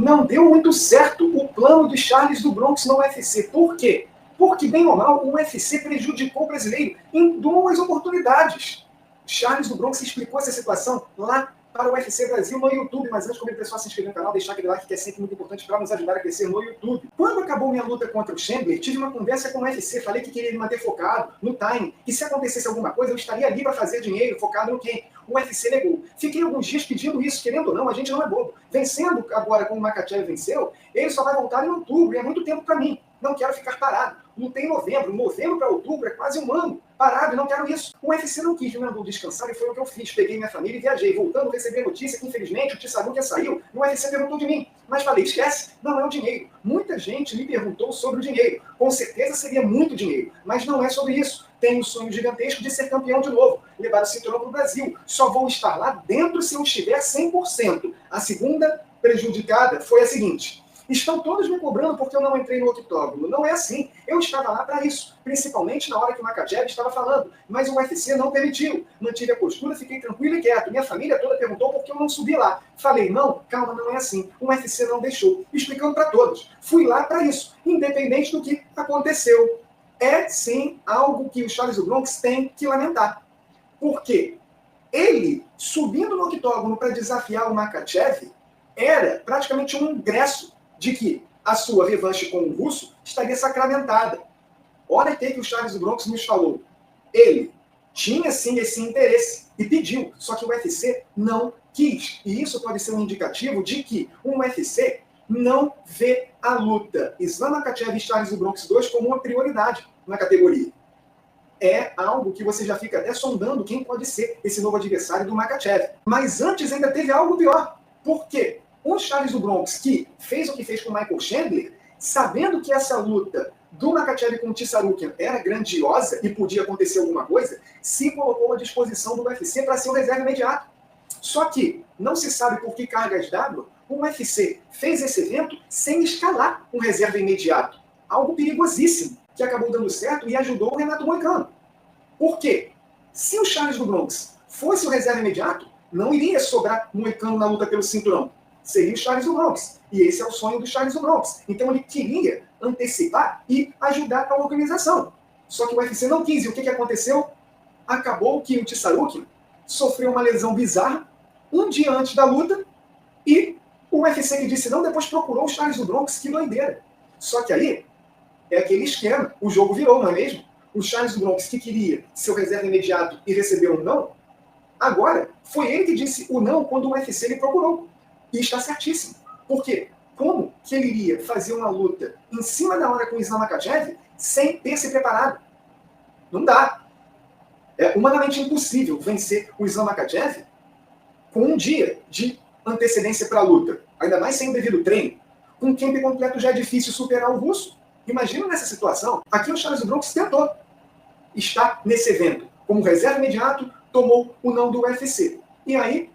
não deu muito certo o plano de Charles do Bronx no UFC. Por quê? Porque, bem ou mal, o UFC prejudicou o brasileiro em 2 oportunidades. Charles do Bronx explicou essa situação lá para o UFC Brasil no YouTube, mas antes, como o pessoal se inscrever no canal, deixar aquele like que é sempre muito importante para nos ajudar a crescer no YouTube. Quando acabou minha luta contra o Chandler, tive uma conversa com o UFC, falei que queria me manter focado no time, que se acontecesse alguma coisa, eu estaria ali para fazer dinheiro, focado no quem? O UFC negou. Fiquei alguns dias pedindo isso, querendo ou não, a gente não é bobo. Vencendo agora como o Makhachev venceu, ele só vai voltar em outubro, e é muito tempo para mim. Não quero ficar parado. Lutei em novembro para outubro é quase um ano parado e não quero isso. O UFC não quis me mandar descansar e foi o que eu fiz. Peguei minha família e viajei. Voltando, recebi a notícia que, infelizmente, o Tissarukia saiu. O UFC perguntou de mim. Mas falei, esquece, não é o dinheiro. Muita gente me perguntou sobre o dinheiro. Com certeza seria muito dinheiro, mas não é sobre isso. Tenho um sonho gigantesco de ser campeão de novo, levar o cinturão para o Brasil. Só vou estar lá dentro se eu estiver 100%. A segunda prejudicada foi a seguinte: estão todos me cobrando porque eu não entrei no octógono. Não é assim. Eu estava lá para isso, principalmente na hora que o Makhachev estava falando, mas o UFC não permitiu. Mantive a postura, fiquei tranquilo e quieto. Minha família toda perguntou por que eu não subi lá. Falei, não, calma, não é assim. O UFC não deixou. Explicando para todos. Fui lá para isso, independente do que aconteceu. É, sim, algo que o Charles do Bronx tem que lamentar. Por quê? Ele, subindo no octógono para desafiar o Makhachev, era praticamente um ingresso de que a sua revanche com o russo estaria sacramentada. Olha o que o Charles do Bronx nos falou. Ele tinha sim esse interesse e pediu, só que o UFC não quis. E isso pode ser um indicativo de que o UFC não vê a luta Islam Makhachev e Charles do Bronx 2 como uma prioridade na categoria. É algo que você já fica até sondando quem pode ser esse novo adversário do Makhachev. Mas antes ainda teve algo pior. Por quê? O Charles do Bronx, que fez o que fez com o Michael Chandler, sabendo que essa luta do Makhachev com o Tissarukia era grandiosa e podia acontecer alguma coisa, se colocou à disposição do UFC para ser o reserva imediato. Só que não se sabe por que cargas d'água o UFC fez esse evento sem escalar um reserva imediato. Algo perigosíssimo, que acabou dando certo e ajudou o Renato Moicano. Por quê? Se o Charles do Bronx fosse o reserva imediato, não iria sobrar Moicano na luta pelo cinturão. Seria o Charles do Bronx. E esse é o sonho do Charles do Bronx. Então ele queria antecipar e ajudar a organização. Só que o UFC não quis. E o que aconteceu? Acabou que o Tissarukia sofreu uma lesão bizarra um dia antes da luta e o UFC que disse não, depois procurou o Charles do Bronx. Que doideira. Só que aí é aquele esquema. O jogo virou, não é mesmo? O Charles do Bronx que queria seu reserva imediato e recebeu um não, agora foi ele que disse o não quando o UFC lhe procurou. E está certíssimo. Por quê? Como que ele iria fazer uma luta em cima da hora com o Islam Makhachev sem ter se preparado? Não dá. É humanamente impossível vencer o Islam Makhachev com um dia de antecedência para a luta. Ainda mais sem o devido treino. Com o camp completo já é difícil superar o russo. Imagina nessa situação. Aqui o Charles do Bronx tentou estar nesse evento. Como reserva imediato, tomou o não do UFC. E aí,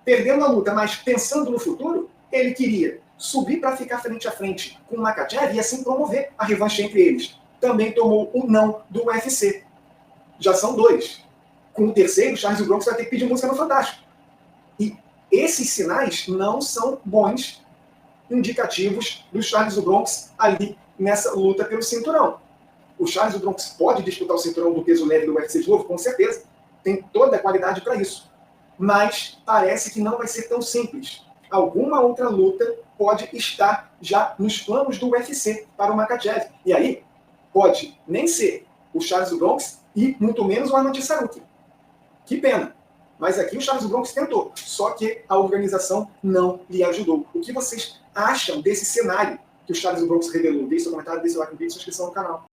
perdendo a luta, mas pensando no futuro, ele queria subir para ficar frente a frente com o Makhachev e assim promover a revanche entre eles. Também tomou o não do UFC. Já são 2. Com o terceiro, o Charles do Bronx vai ter que pedir música no Fantástico. E esses sinais não são bons indicativos do Charles do Bronx ali nessa luta pelo cinturão. O Charles do Bronx pode disputar o cinturão do peso leve do UFC de novo? Com certeza. Tem toda a qualidade para isso. Mas parece que não vai ser tão simples. Alguma outra luta pode estar já nos planos do UFC para o Makhachev. E aí, pode nem ser o Charles do Bronx e muito menos o Arman Tissarukia. Que pena. Mas aqui o Charles do Bronx tentou. Só que a organização não lhe ajudou. O que vocês acham desse cenário que o Charles do Bronx revelou? Deixe seu comentário, deixe seu like no vídeo e sua inscrição no canal.